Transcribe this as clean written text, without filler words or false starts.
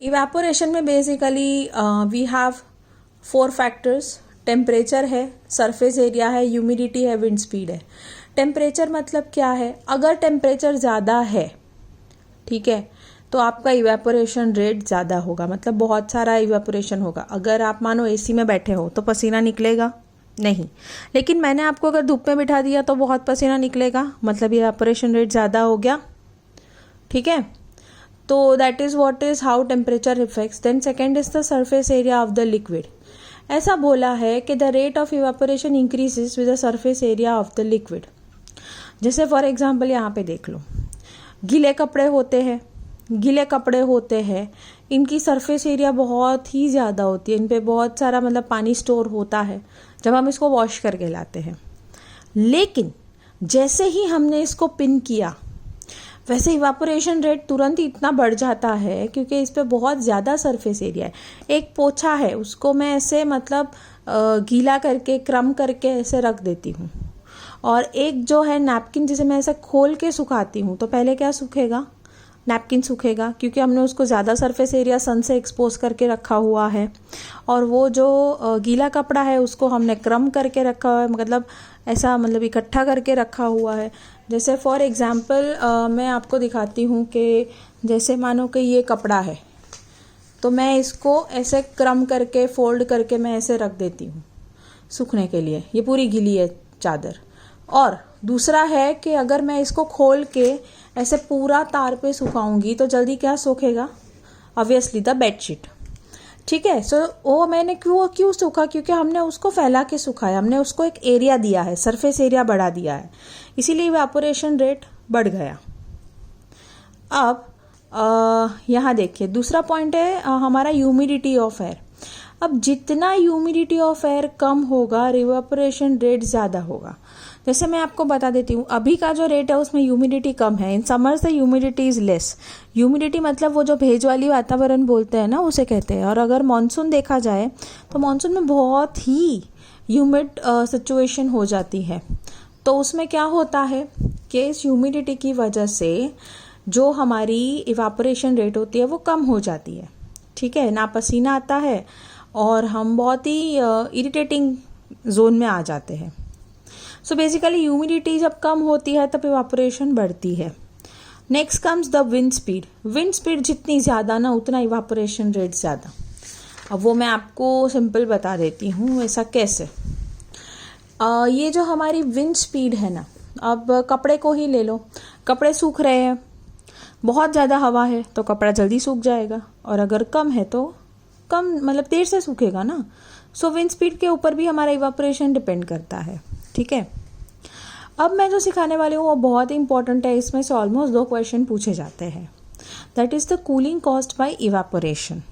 Evaporation में basically we have 4 factors. Temperature है, surface area है, ह्यूमिडिटी है, विंड स्पीड है। टेम्परेचर मतलब क्या है? अगर टेम्परेचर ज़्यादा है, ठीक है, तो आपका इवेपोरेशन रेट ज़्यादा होगा, मतलब बहुत सारा इवेपोरेशन होगा। अगर आप मानो एसी में बैठे हो तो पसीना निकलेगा नहीं, लेकिन मैंने आपको अगर धूप में बिठा दिया तो बहुत पसीना निकलेगा, मतलब इवेपोरेशन रेट ज़्यादा हो गया, ठीक है। तो that is what is how temperature effects. Then second is the surface area of the liquid. ऐसा बोला है कि the rate of evaporation increases with the surface area of the liquid. जैसे फॉर एग्जांपल यहाँ पे देख लो, गीले कपड़े होते हैं, इनकी सरफेस एरिया बहुत ही ज़्यादा होती है, इन पे बहुत सारा मतलब पानी स्टोर होता है जब हम इसको वॉश करके लाते हैं। लेकिन जैसे ही हमने इसको पिन किया, वैसे इवापोरेशन रेट तुरंत ही इतना बढ़ जाता है क्योंकि इस पे बहुत ज़्यादा सरफेस एरिया है। एक पोछा है, उसको मैं ऐसे मतलब गीला करके क्रम करके ऐसे रख देती हूँ, और एक जो है नैपकिन जिसे मैं ऐसे खोल के सुखाती हूँ, तो पहले क्या सूखेगा? नैपकिन सूखेगा, क्योंकि हमने उसको ज़्यादा सरफेस एरिया सन से एक्सपोज करके रखा हुआ है। और वो जो गीला कपड़ा है उसको हमने क्रम करके रखा हुआ है, मतलब ऐसा मतलब इकट्ठा करके रखा हुआ है। जैसे फॉर एग्जांपल मैं आपको दिखाती हूँ कि जैसे मानो कि ये कपड़ा है, तो मैं इसको ऐसे क्रम करके फोल्ड करके मैं ऐसे रख देती हूँ सूखने के लिए, ये पूरी गीली है चादर। और दूसरा है कि अगर मैं इसको खोल के ऐसे पूरा तार पे सुखाऊंगी तो जल्दी क्या सूखेगा? ऑब्वियसली द बेडशीट, ठीक है। सो वो मैंने क्यों सूखा? क्योंकि हमने उसको फैला के सुखाया, हमने उसको एक एरिया दिया है, सरफेस एरिया बढ़ा दिया है, इसीलिए इवेपोरेशन रेट बढ़ गया। अब यहाँ देखिए दूसरा पॉइंट है हमारा ह्यूमिडिटी ऑफ एयर। अब जितना ह्यूमिडिटी ऑफ एयर कम होगा, इवेपोरेशन रेट ज़्यादा होगा। जैसे मैं आपको बता देती हूँ, अभी का जो रेट है उसमें ह्यूमिडिटी कम है। In summers the humidity is less. Humidity मतलब वो जो भेज वाली वातावरण बोलते हैं ना, उसे कहते हैं। और अगर मानसून देखा जाए तो मानसून में बहुत ही ह्यूमिड सिचुएशन हो जाती है। तो उसमें क्या होता है कि इस ह्यूमिडिटी की वजह से जो हमारी इवेपोरेशन रेट होती है वो कम हो जाती है, ठीक है ना। पसीना आता है और हम बहुत ही इरिटेटिंग जोन में आ जाते हैं। सो बेसिकली ह्यूमिडिटी जब कम होती है तब इवेपोरेशन बढ़ती है। Next comes the wind speed. Wind speed जितनी ज़्यादा ना उतना इवेपोरेशन रेट ज़्यादा। अब वो मैं आपको सिंपल बता देती हूँ, ऐसा कैसे। ये जो हमारी विंड स्पीड है ना, अब कपड़े को ही ले लो, कपड़े सूख रहे हैं, बहुत ज़्यादा हवा है तो कपड़ा जल्दी सूख जाएगा, और अगर कम है तो कम मतलब देर से सूखेगा ना। सो विंड स्पीड के ऊपर भी हमारा इवेपोरेशन डिपेंड करता है, ठीक है। अब मैं जो सिखाने वाली हूँ वो बहुत ही इंपॉर्टेंट है, इसमें से ऑलमोस्ट 2 क्वेश्चन पूछे जाते हैं। That is the cooling cost by evaporation.